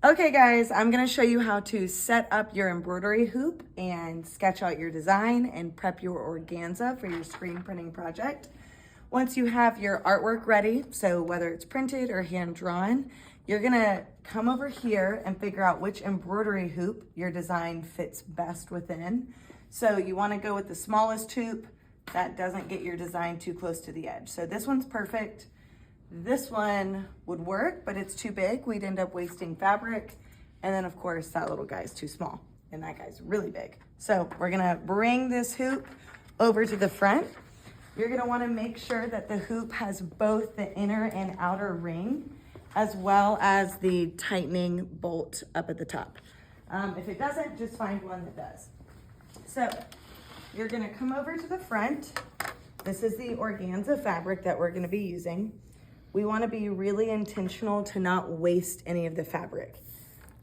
Okay guys, I'm gonna show you how to set up your embroidery hoop and sketch out your design and prep your organza for your screen printing project. Once you have your artwork ready, so whether it's printed or hand drawn, you're gonna come over here and figure out which embroidery hoop your design fits best within. So you wanna go with the smallest hoop that doesn't get your design too close to the edge. So this one's perfect. This one would work, but it's too big. We'd end up wasting fabric. And then of course that little guy's too small and that guy's really big. So we're gonna bring this hoop over to the front. You're gonna wanna make sure that the hoop has both the inner and outer ring, as well as the tightening bolt up at the top. If it doesn't, just find one that does. So you're gonna come over to the front. This is the organza fabric that we're gonna be using. We wanna be really intentional to not waste any of the fabric.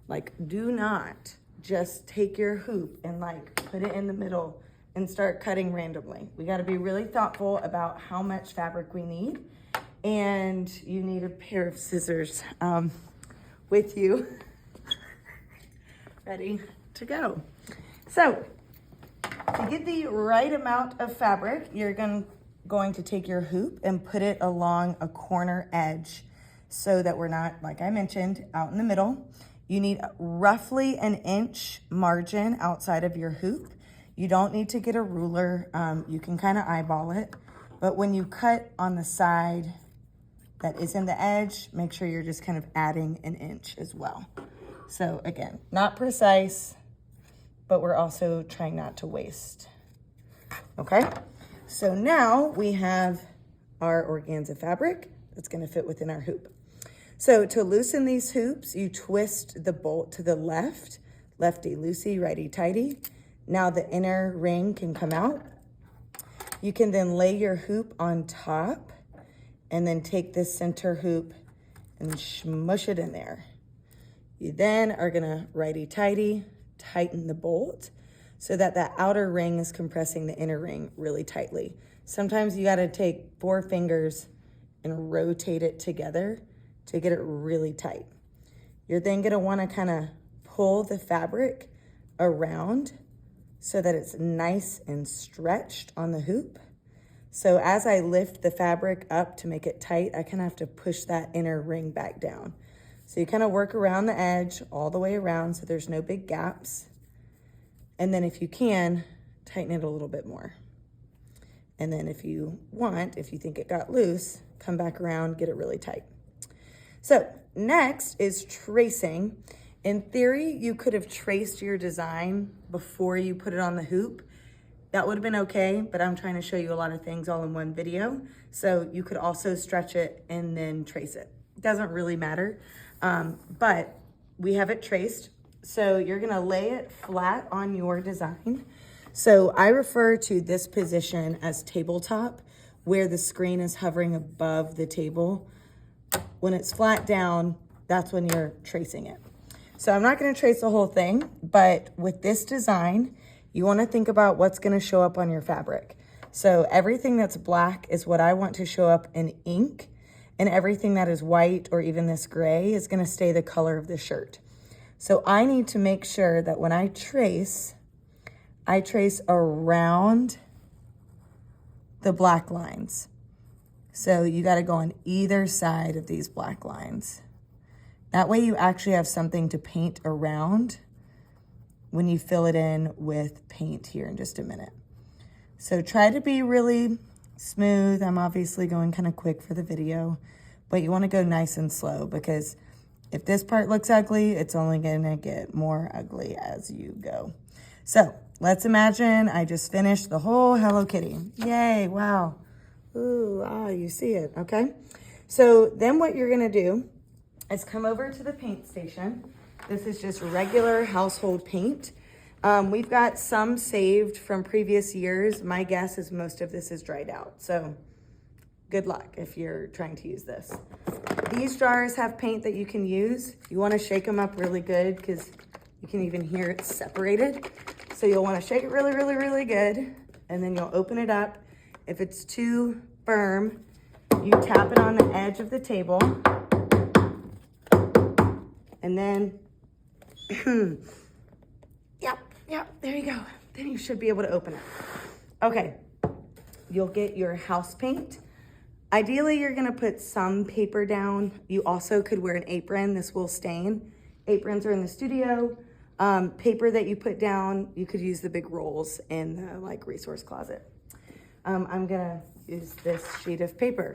Like, do not just take your hoop and like put it in the middle and start cutting randomly. We gotta be really thoughtful about how much fabric we need. And you need a pair of scissors with you, ready to go. So, to get the right amount of fabric, you're going to take your hoop and put it along a corner edge so that we're not, like I mentioned, out in the middle. You need roughly an inch margin outside of your hoop. You don't need to get a ruler. You can kind of eyeball it. But when you cut on the side that is in the edge, make sure you're just kind of adding an inch as well. So again, not precise, but we're also trying not to waste. Okay, so now we have our organza fabric that's gonna fit within our hoop. So to loosen these hoops, you twist the bolt to the left, lefty loosey, righty tighty. Now the inner ring can come out. You can then lay your hoop on top and then take this center hoop and smush it in there. You then are gonna righty tighty, tighten the bolt so that that outer ring is compressing the inner ring really tightly. Sometimes you gotta take 4 fingers and rotate it together to get it really tight. You're then gonna wanna kinda pull the fabric around so that it's nice and stretched on the hoop. So as I lift the fabric up to make it tight, I kind of have to push that inner ring back down. So you kind of work around the edge all the way around so there's no big gaps. And then if you can, tighten it a little bit more. And then if you think it got loose, come back around, get it really tight. So next is tracing. In theory, you could have traced your design before you put it on the hoop. That would have been okay, but I'm trying to show you a lot of things all in one video. So you could also stretch it and then trace it. It doesn't really matter, but we have it traced. So you're gonna lay it flat on your design. So I refer to this position as tabletop, where the screen is hovering above the table. When it's flat down, that's when you're tracing it. So I'm not gonna trace the whole thing, but with this design, you wanna think about what's gonna show up on your fabric. So everything that's black is what I want to show up in ink, and everything that is white or even this gray is gonna stay the color of the shirt. So I need to make sure that when I trace around the black lines. So you gotta go on either side of these black lines. That way you actually have something to paint around when you fill it in with paint here in just a minute. So try to be really smooth. I'm obviously going kind of quick for the video, but you wanna go nice and slow because if this part looks ugly, it's only gonna get more ugly as you go. So let's imagine I just finished the whole Hello Kitty. Yay, wow. Ooh, you see it, okay? So then what you're gonna do is come over to the paint station. This is just regular household paint. We've got some saved from previous years. My guess is most of this is dried out. So good luck if you're trying to use this. These jars have paint that you can use. You wanna shake them up really good because you can even hear it separated. So you'll wanna shake it really, really, really good. And then you'll open it up. If it's too firm, you tap it on the edge of the table. And then, yep, there you go. Then you should be able to open it. Okay, you'll get your house paint. Ideally, you're gonna put some paper down. You also could wear an apron. This will stain. Aprons are in the studio. Paper that you put down, you could use the big rolls in the like resource closet. I'm gonna use this sheet of paper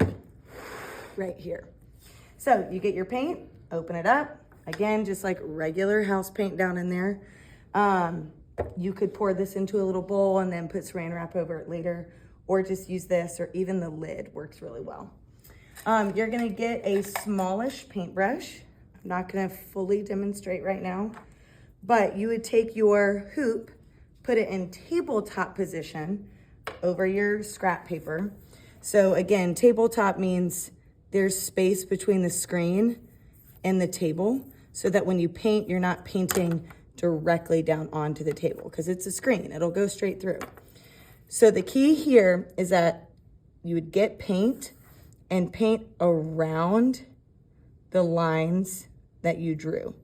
right here. So you get your paint, open it up. Again, just like regular house paint down in there. You could pour this into a little bowl and then put saran wrap over it later, or just use this, or even the lid works really well. You're gonna get a smallish paintbrush. I'm not gonna fully demonstrate right now, but you would take your hoop, put it in tabletop position over your scrap paper. So again, tabletop means there's space between the screen and the table so that when you paint, you're not painting directly down onto the table because it's a screen, it'll go straight through. So the key here is that you would get paint and paint around the lines that you drew.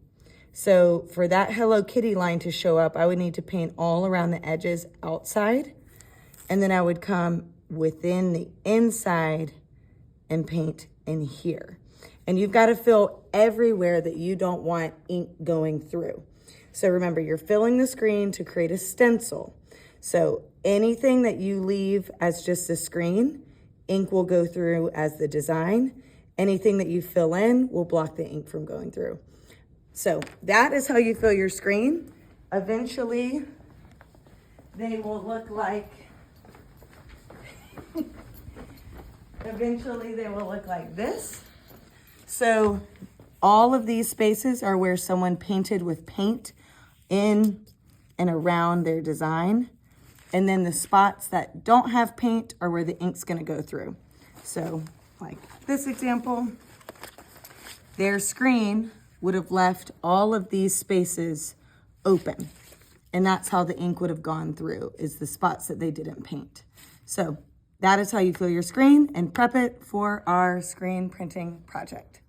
So for that Hello Kitty line to show up, I would need to paint all around the edges outside, and then I would come within the inside and paint in here. And you've got to fill everywhere that you don't want ink going through. So remember, you're filling the screen to create a stencil. So anything that you leave as just a screen, ink will go through as the design. Anything that you fill in will block the ink from going through. So that is how you fill your screen. Eventually, they will look like, this. So all of these spaces are where someone painted with paint in and around their design. And then the spots that don't have paint are where the ink's gonna go through. So like this example, their screen would have left all of these spaces open. And that's how the ink would have gone through, is the spots that they didn't paint. So that is how you fill your screen and prep it for our screen printing project.